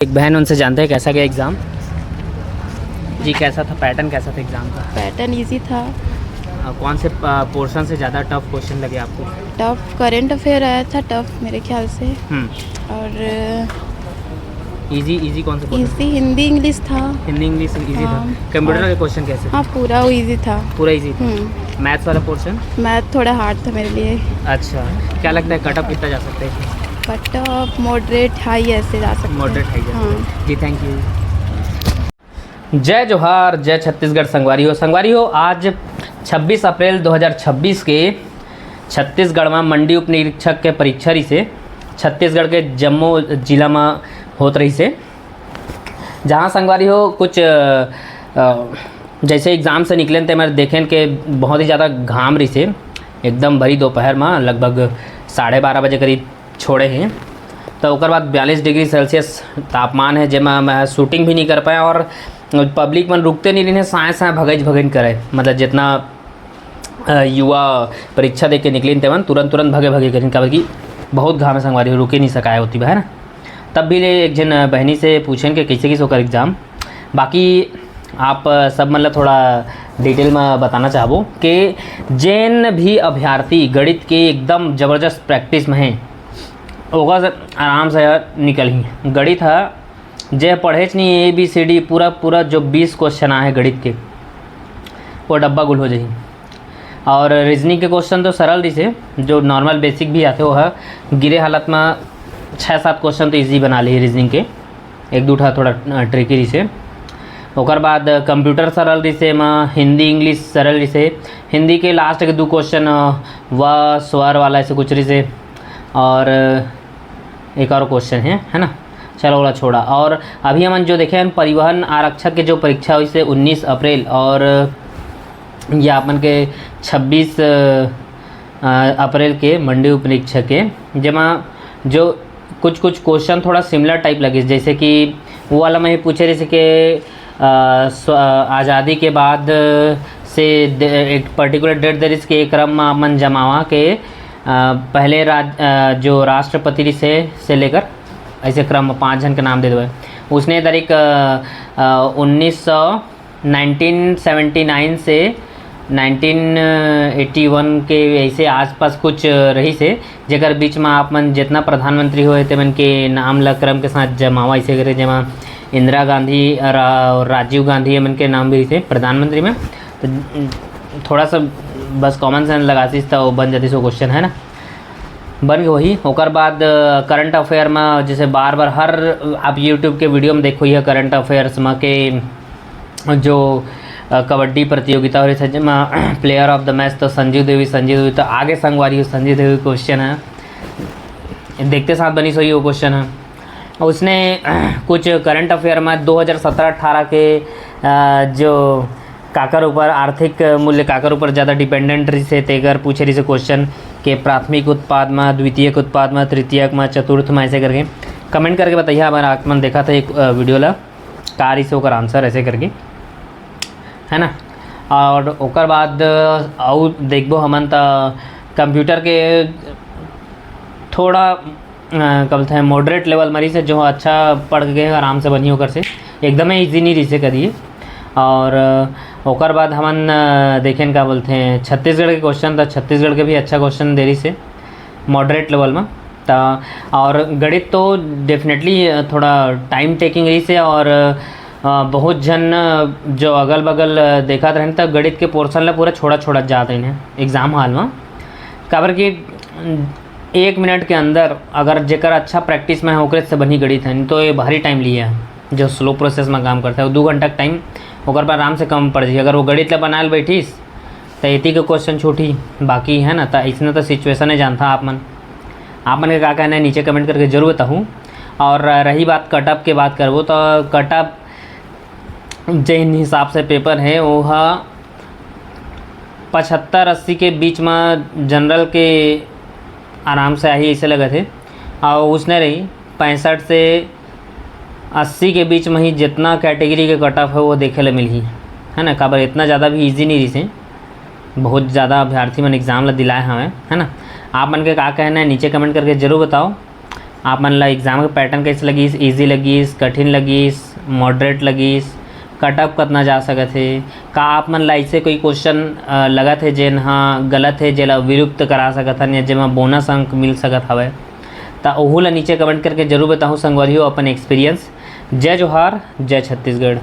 एक बहन, उनसे जानते हैं कैसा गया एग्ज़ाम जी। कैसा था पैटर्न, कैसा था एग्ज़ाम का? पैटर्न इजी था। कौन से पोर्शन से ज़्यादा टफ क्वेश्चन लगे आपको? टफ करंट अफेयर आया था, टफ मेरे ख्याल से। और इजी कौन से portion? इजी हिंदी इंग्लिश था। हिंदी इंग्लिश इजी था। कंप्यूटर के क्वेश्चन कैसे थे? हाँ, पूरा वो इजी था। पूरा इजी था। मैथ्स वाला पोर्शन? मैथ थोड़ा हार्ड था मेरे लिए। अच्छा, क्या लगता है कटअप कितना जा सकता है इसमें? कटअप मॉडरेट हाई ऐसे जा सकते हैं। मॉडरेट हाई जा सकता है। हाँ जी, थैंक यू। जय जोहार, जय छत्तीसगढ़ संगवारी हो। आज 26 अप्रैल 2026 के छत्तीसगढ़ में मंडी उप निरीक्षक के परीक्षा रही से छत्तीसगढ़ के जम्मू जिला में होत रही से, जहाँ संगवारी हो कुछ जैसे एग्ज़ाम से निकले थे मैं देखें कि बहुत ही ज़्यादा घाम रही से, एकदम भरी दोपहर में लगभग 12:30 बजे करीब छोड़े हैं। तो उसके बाद 42 डिग्री सेल्सियस तापमान है, जेमा मैं शूटिंग भी नहीं कर पाया और पब्लिक मन रुकते नहीं रहे, साए भगन करे। मतलब जितना युवा परीक्षा दे के निकली थे तुरंत भगे करें, काबर कि बहुत घाम है संगवारी, रुके नहीं सकाए होती है ना। तब भी एक जन बहनी से पूछें कि कैसे किस होकर एग्ज़ाम। बाकी आप सब मतलब थोड़ा डिटेल में बताना चाहबो कि जैन भी अभ्यर्थी गणित के एकदम ज़बरदस्त प्रैक्टिस में हैं, ओकर आराम से निकल ही। गणित है जे पढ़े नहीं ABCD पूरा जो 20 क्वेश्चन आए हैं गणित के, वो डब्बा गुल हो जाए। और रीजनिंग के क्वेश्चन तो सरल रही से, जो नॉर्मल बेसिक भी आते वो है गिरे हालत में 6-7 क्वेश्चन तो इजी बना लिए रीजनिंग के, एक दो थोड़ा ट्रिकी रही से। ओकर बाद कंप्यूटर सरल रही से, में हिंदी इंग्लिश सरल रही से। हिंदी के लास्ट के 2 क्वेश्चन व स्वर वाला ऐसे कुछ रही से, और एक और क्वेश्चन है ना। चलो वाला छोड़ा। और अभी हम जो देखे हैं परिवहन आरक्षक के जो परीक्षा हुई से 19 अप्रैल, और यह अपन के 26 अप्रैल के मंडी उप निरीक्षक के, जमा जो कुछ क्वेश्चन थोड़ा सिमिलर टाइप लगे, जैसे कि वो वाला मैं पूछे जैसे कि आज़ादी के बाद से एक पर्टिकुलर डेट दर इसके क्रम में अपन जमावा के पहले जो राष्ट्रपति से लेकर ऐसे क्रम में 5 जन के नाम दे दो। उसने तारीख 1979 से 1981 के ऐसे आसपास कुछ रही से, जगह बीच में आप मन जितना प्रधानमंत्री हुए थे मन के नाम ल क्रम के साथ जमावा ऐसे करे, जमा इंदिरा गांधी और राजीव गांधी मन के नाम भी थे प्रधानमंत्री में। तो थोड़ा सा बस कॉमन सेंस लगाती था, वो बन जाती सो क्वेश्चन है ना, बन गए वही। ओकर बाद करंट अफेयर में जैसे बार हर आप यूट्यूब के वीडियो में देखो, यह करंट अफेयर्स में के जो कबड्डी प्रतियोगिता हो रही है जहाँ प्लेयर ऑफ द मैच तो संजीव देवी तो आगे संगवारी हो संजीव देवी क्वेश्चन है, देखते साथ बनी सही वो क्वेश्चन है। उसने कुछ करंट अफेयर में 2017-18 के जो काकर ऊपर आर्थिक मूल्य काकर ऊपर ज़्यादा डिपेंडेंट रही से, तेगर पूछे रही से क्वेश्चन के प्राथमिक उत्पाद में, द्वितीयक उत्पाद में, तृतीयक में, चतुर्थ में ऐसे करके कमेंट करके बताइए। हमारा आत्मन देखा था एक वीडियो ला का रही से ओकर आंसर ऐसे करके है ना। और ओकर बाद और देखबो हमन तो कंप्यूटर के थोड़ा क्या बोलते हैं मॉडरेट लेवल मरी से, जो अच्छा पढ़ गए आराम से बनी होकर से, एकदम ईजी नहीं रही से करिए। और ओकर बाद हमन देखें क्या बोलते हैं छत्तीसगढ़ के क्वेश्चन था, छत्तीसगढ़ के भी अच्छा क्वेश्चन दे रही से मॉडरेट लेवल में था। और गणित तो डेफिनेटली थोड़ा टाइम टेकिंग रही से, और बहुत जन जो अगल बगल देखा रहे तो गणित के पोर्सन ला पूरा छोड़ा जाते हैं एग्ज़ाम हॉल में, काबर कि 1 मिनट के अंदर अगर जेकर अच्छा प्रैक्टिस में है ओकरे से बनी गणित है, तो ये भारी टाइम लिया है। जो स्लो प्रोसेस में काम करता है वो 2 घंटा का टाइम ओकर पर आराम से कम पड़ जाए। अगर वो गणित ला बनाए बैठीस तो इतनी के क्वेश्चन छूटी बाकी है ना। तो इसने तो सिचुएशन है जानता आप मन के क्या कहना है नीचे कमेंट करके जरूर बताऊँ। और रही बात कटअप के बात करबो तो कटअप जिन हिसाब से पेपर है वो 75-80 के बीच में जनरल के आराम से आई ऐसे लगे थे, और उसने रही 65 से 80 के बीच में ही जितना कैटेगरी के कट ऑफ है वो देखे ले मिली है ना। काबर इतना ज़्यादा भी इजी नहीं रही से, बहुत ज़्यादा अभ्यर्थी मन एग्ज़ाम ला दिलाए हमें है ना। आप मन के क्या कहना है नीचे कमेंट करके ज़रूर बताओ। आप मन ला एग्जाम के पैटर्न कैसे लगिस, ईजी लगिस, कठिन लगिस, मॉडरेट लगिस, कटअप कतना जा सकत हे, का आप मन ला ऐसे कोई क्वेश्चन लगत हे जेन हाँ गलत है जेला विलुप्त करा सकत हन या जेमा बोनस अंक मिल सकत हवय, ता ओहू ला नीचे कमेंट करके जरूर बताहूँ संगवारी हो अपन एक्सपीरियंस। जय जोहार, जय छत्तीसगढ़।